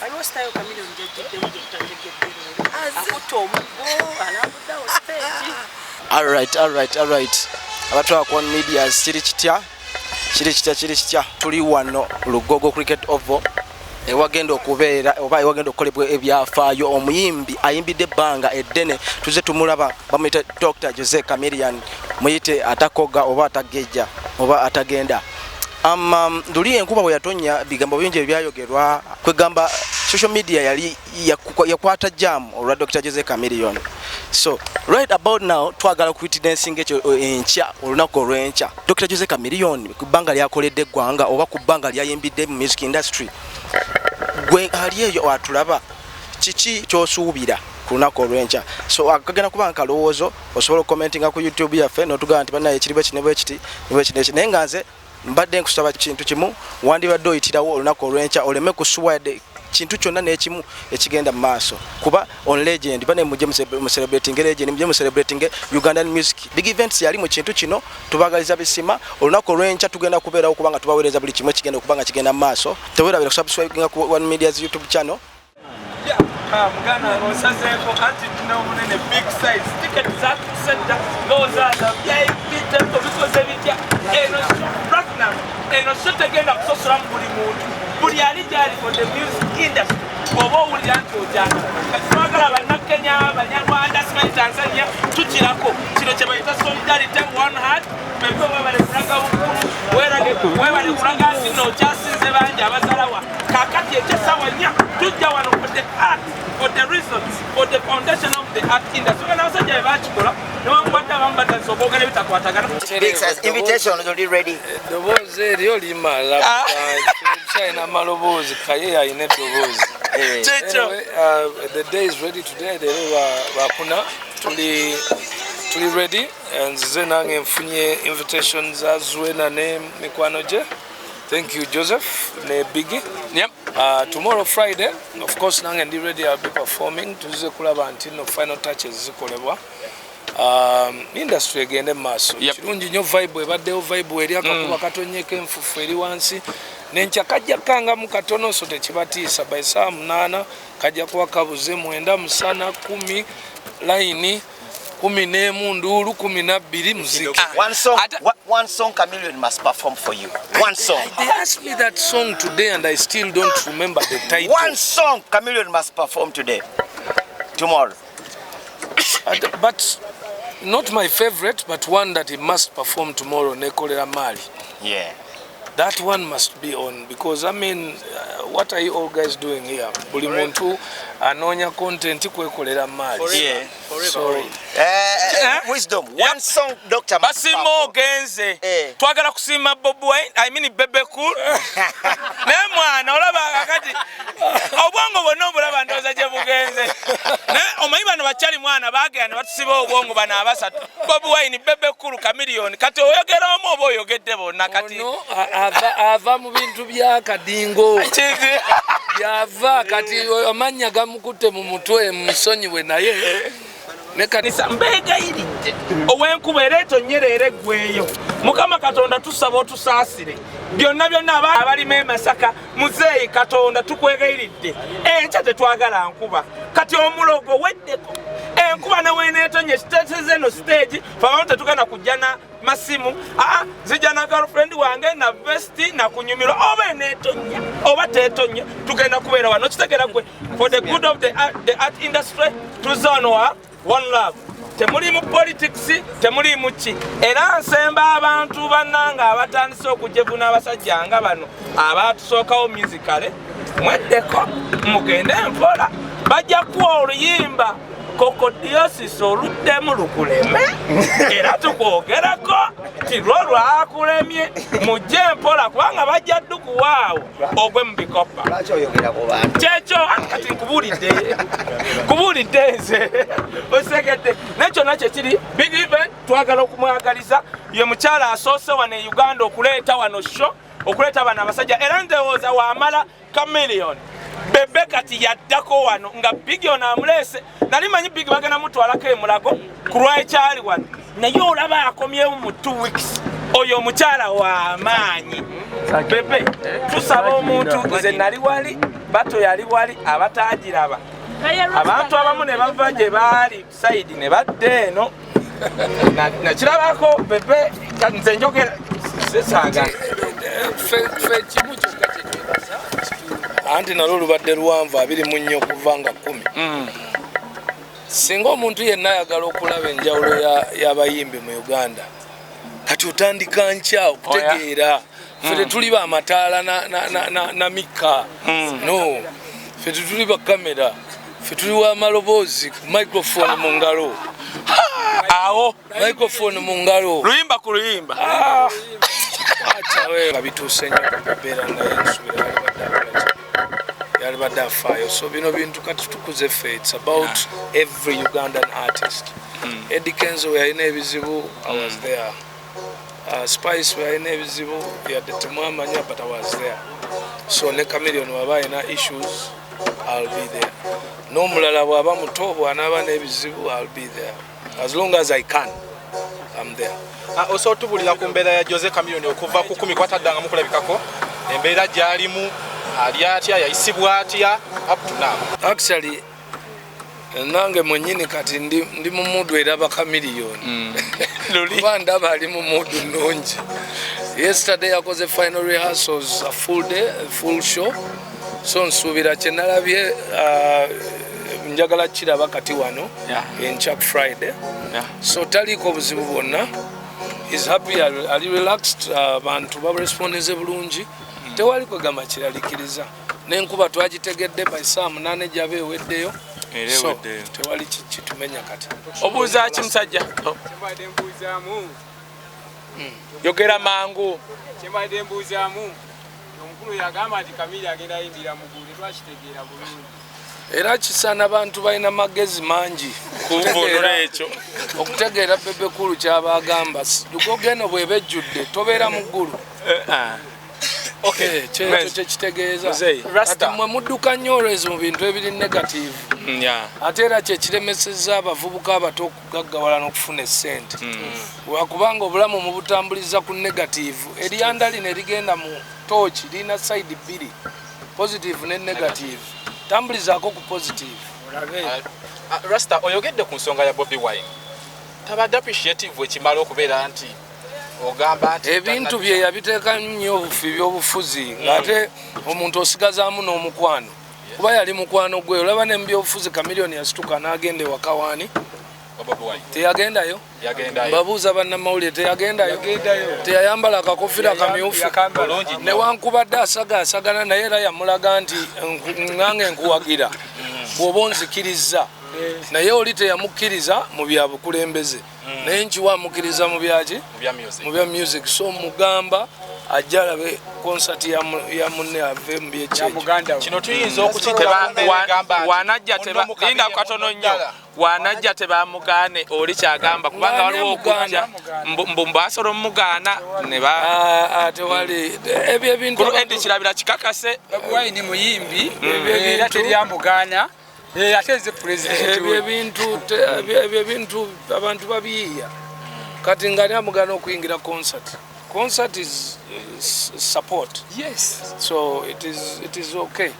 aliwo style Chameleon jejjidde mu tutajegedde akuta omuggo alambuda o stage. All right. Abatwa ku Omediaz kiri kitya tuli wano Lugogo Cricket Oval ewagenda okubeera oba ewagenda okukolebwa ebyafaayo omuyimbi ayimbidde ebbanga eddene tuze tumulaba bamuyita Dr. Jose Chameleon muyite atakoga oba atagejja oba atagenda nduli enkuba bwe yatonya bigambo bingi ebyayogerwa kwegamba social media yali yakwata jam olwa Dr. Jose Chameleon. So right about now twagala kuwitnessing ekyo enkya olunaku olw'enkya Dr. Jose Chameleon ku bbanga lyakoledde gwanga oba ku bbanga lyayimbidde mu music industry gwe ali eyo atulaba kiki kyosuubira ku lunaku olw'enkya. So akagenda kuba nkalowoozo osobola commentinga ku YouTube yaffe n'otugamba nti bannaye ekiriba kine bwe kiti naye nga nze mbadde nkusaba kintu kimu wandibadde oyitirawo olunaku olw'enkya oleme kusuwade kintu kyonna n'ekimu ekigenda mu maaso kuba on legend bane mujje mu celebrating legend mujje mu celebrating Ugandan music big events yali mu kintu kino tubagaliza bisima olunaku olw'enkya tugenda kubeerawo kubanga tubaweereza buli kimu ekigenda okubanga kigenda mu maaso teweerabira kusubscribinga ku Omediaz YouTube channel. Mugana osazeko anti tunamunene big size ticket za center those are the VIP tempo because ebitya eno platinum eno sotegenda kusosora buli muntu buli ali jali for the music industry obo uli anti ojana katwagala bannakenya abanyarwanda smile Tanzania tukirako kino kye bayita solidarity one heart beko babale kuranga ukuru webale kuranga sino chasinze banje abazalawa kakati ekyessawa nya tujja wano for the art for the reasons for the foundation of the art industry kana basajja bakikola no kwata bambata sobogale bitakwatagana big size invitation is already ready doboze lyo limala China malobozi kaye ayine dobozi checho the day is ready today bakuna tuli ready and zenange mfunye invitations azwena ne mikwanoje. Thank you, Joseph. Ne Biggie. Yep. Tomorrow, Friday, of course, Nang and ready. I'll be performing. Tuesday, kulaba until no final touches. Zikolebwa. Industry again the mass. Yep. Chirungi nyo vibe. Eba deo vibe. Eri akakuba katonyeke mfufu eri wansi. Nencha kaja kanga mukatono sote chibati sabai saa mnana. Kaja kwa kabuze muenda msana 10 laini. 10 nduru 12 muziki. One song Chameleon must perform for you. One song. They asked me that song today and I still don't remember the title. One song Chameleon must perform today. Tomorrow. But not my favorite, but one that he must perform tomorrow, Nekolera Mali. Yeah. That one must be on because I mean, what are you all guys doing here? Buli muntu anonya content kwekolera mali. Yeah. So, wisdom. One song Dr. Basimo genze. Twagala kusima Bob Wine. I mean Bebe Cool. Ne mwana olaba akati. Obwongo bonna obulaba ndoza je bugenze. Ne omayiba no bachali mwana bagana batusiba obwongo bana abasatu. Bob Wine Bebe Cool Chameleon. Kati oyogera omo obo oyogedde bonna kati. Ava mu bintu bya kadingo. Yava kati amanya gamukute mu mutwe musonyiwe naye. Mekanisa mbega iridde owenkuba ereto nyerere gweyo mukama katonda tusaba otusaasire byonna abali Masaka muzeeyi katonda tukwegayiridde enkya tetwagala nkuba kati omulogo weddeko enkuba naweneetonye steteze no stage faawo tetugenda kujjana masimu zijja na girlfriend wange na vesti na kunyumiro oba eneetonya oba teetonya tugenda kubeera wano kitegera gwe for the good of the art industry tuzonwa one love. Temuli mu politics, temuli mu ki. Era nsemba abantu bannanga abatandise okujevuna abasajja nga bano abatusookawo musicale mweddeko mugende mpola bajja kuwa oluyimba kokodiosis oluddemu lukuleme era tukwogerako ti lwo lwakulemye mujje mpola kubanga bajja ddukuwaawo ogwe mu bikopa kyekyo kati nkubulidde nze osegedde nekyo nakyo kiri big event twagala okumwagaliza ye mukyala asoose wano e Uganda okuleeta wano show okuleeta bano abasajja era ndowooza wamala Chameleon bebe kati yaddako wano nga Big ono amuleese nali manyi Big bagenda mutwalako emulago ku lwakyali wano naye olaba akomyewo mu 2 weeks oyo mukyala wa maanyi bebe tusaba omuntu nze nali wali bato yali wali abatagiraba abantu abamu ne bava gye baali side ne badde eno nakirabako bebe nze njogera sesaaga fe kimu kyokka kyekyebaza anti nalwo lubadde luwanvu 24 okuva nga 10 singa omuntu yenna ayagala okulaba enjawulo y'abayimbi mu Uganda kati otandika nkya okutegeera fe tetuli ba amataala na mikka no fe tetuli ba kamera fe tuli wa maloboozi microphone mu ngalo awo microphone mu ngalo luyimba ku luyimba achawe babituuse nnyo kubeera naye nsubira yali badde afaayo so bino bintu kati tukuze ffe it's about every Ugandan artist Eddie Kenzo we yalina ebizibu I was there Spice we yalina ebizibu yadde temwamanya but I was there so ne Chameleon waba alina issues I'll be there n'omulala bw'aba muto bw'anaaba n'ebizibu I'll be there as long as I can I'm there. Also tubulira ku mbeera ya Jose Chameleon okuva ku 10 kwataddanga mukulabikako embeera gyalimu ali atya yayisibwa atya up to now. Actually nange mwennyini kati ndi mu mudu eraba Chameleon kuba ndaba ali mu mudu nnungi. Yesterday yakoze final rehearsals a full day a full show so nsuubira kye nalabye njagala kiraba kati wano in Chuck Friday so taliko obuzibu bwonna is happy ali relaxed abantu barespondize bulungi tewali kwegamba kiralikiriza n'enkuba twagitegedde by saa 8 gyaba eweddeyo so tewali kitumenya kati obuuza ki musajja kyembadde mbuuzaamu yogera mangu kyembadde mbuuzaamu omukulu yagamba nti Chameleon agenda ayimbira mugulu twakitegeera bulungi era kisaana abantu balina magezi mangi kuvunula ekyo okutegeera bebe kulu kyabagamba lugogeno bweba ejjudde tobeera mu ggulu kyekitegeeza ati mwe mudduka nnyo olwezi mu bintu ebiri negative ate era kyekiremesezza abavubuka abato okugaggawala n'okufuna essente lwakubanga obulamu mubutambuliza ku negative eryanda lino erigenda mu tooki lirina side bbiri positive ne negative tambulizaako ku positive. Rasta oyogedde ku nsonga ya Bobi Wine tabadde appreciative ekimala okubeera nti ogamba nti ebintu bye yabiteeka nnyo obufi by'obufuzi ng'ate omuntu osigazaamu n'omukwano kuba yali mukwano gwe olaba ne mu byobufuzi Chameleon yasituka n'agenda ewaka waani teyagendayo mbabuuza bannamawulire teyagendayo teyayambala akakofira kamyufu newankubadde asagaasagana naye era yamulaga nti ngange nkuwagira bw'oba onzikiriza naye oli teyamukkiriza mu bya bukulembeze naye nkiwa amukkiriza mu byaki mu bya music so mugamba ajja alabe concert ya munne ave mu byekyejo kino tuyinza okukitebaagamba wanajja linda katono nnyo wanajja tebamugane oli kyagamba kubanga waliwo okujja mbasolo mugaana ne ba tewali ebyo ebintu endi kirabira kikakase Wine muyimbi era teryamugana ateze president ebyo ebintu abantu babiyiya kati nga lyamugana okuyingira concert is support so it is okay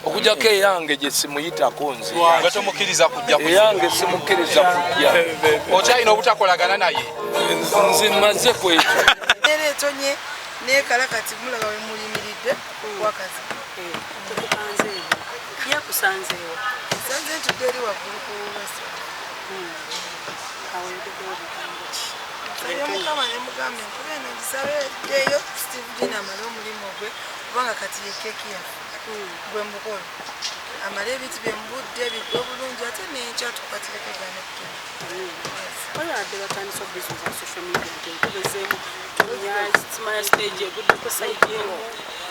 okujjako eyange gye simuyitako nze tomukiriza kujja eyange simukkiriza kujja okyalina obutakolagana naye nze maze kwekyo era etonye nekala kati mulaba we muyimiridde wakazi yakusanzeewo sanze ntudde eri waggulu ku wasa mukama nemugambe nkuba eno ngisabeeyo Steve Dina amale omulimu gwe kubanga kati ye keeki yaffe gwe mukola amale ebintu byemubudde bidde obulungi ate nenkya tukatirekegane oyo adde batandisa obusiness za social media ntenkubezeemu simanya stage eguddeko saidi emu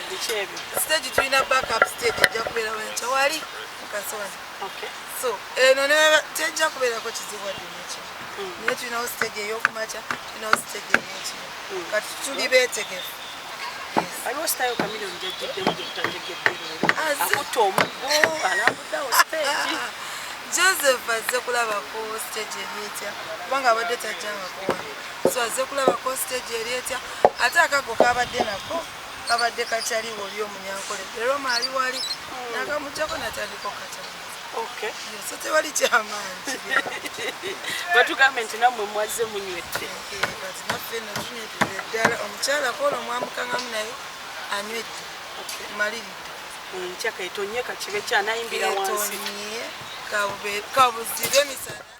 bikyebyo stage tulina backup stage ejja kubeera wenkya wali mukasona so eno tejja kubeerako kizibu adde nekino naye tulinawo stage ey'okumakya tulinawo stage ey'ekino kati tuli beetegefu aliwo sitayo Chameleon gyejjuddemu gyekutanjegeddereero akutta omuggo alambuddewo stage Joseph azze kulabako stage eryetya kubanga abadde tajjangako wano so azze kulabako stage eryetya ate akago kabadde nako kabadde kakyaliwo oli omunyankole leero maali wali nakamujjako natandika okataliza so tewali kyamaanyi batugambe nti nammwe mwaze munywedde kati naffe no tunywedde ddala omukyala koolo mwamukangamu naye anywedde maliridde nkyaka etonye kakibe kyanayimbira wansi kabuzire emisana